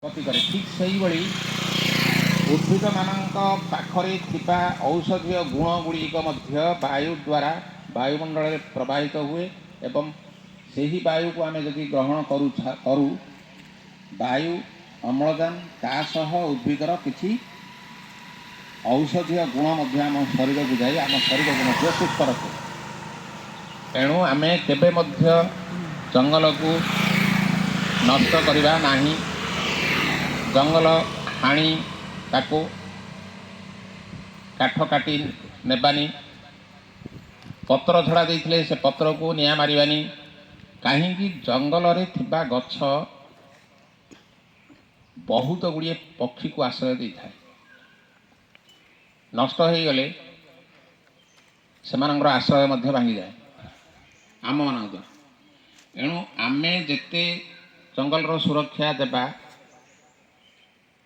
गति करे ठीक से ही उद्भिद मानक पाखरे थिबा औषधीय गुण गुड़िक वायु द्वारा वायुमंडल में प्रवाहित हुए एवं सही वायु को आम जदि ग्रहण करू वायु अम्लजान तासह उद्भिदर किसी औषधीय गुण आम शरीर को जाए आम शरीर को सुस्थ रखे। तेणु आम केबे जंगल को नष्ट करवा नहीं, जंगल हाणी ताको काठ काटी नेबानी, पत्र झड़ा देते से पत्र को निया मारिबानी। कहीं जंगल रे थिबा गछ बहुत गुड़िए पक्षी को आश्रय दे था, नष्ट हो गले सेमानଙ୍କର आश्रय मध्य भांगी जाए आम मान द्वारा। एणु आमे जेते जंगल रो सुरक्षा देबा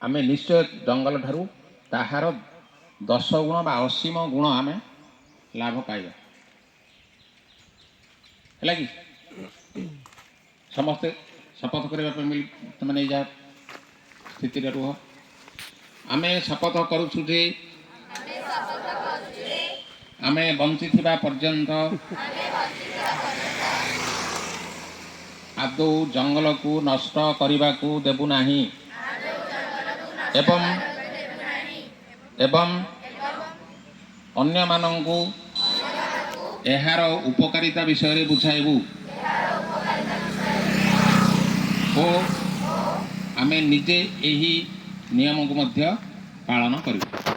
आमे निश्चय जंगल ठारू ताहार 10 गुण बा असीम गुण आमे लाभ पाइबा। है कि समस्ते शपथ करने मिल तुम जा स्थिति रुह। आमे शपथ करूछु जे आमे बंची थिबा पर्यंत आदौ जंगल को नष्ट करने को देबु नाही एवं अन्य मानंकु एहार उपकारिता विषय बुझाइबु और आमे निजे एही नियम को मध्य पालन करिबु।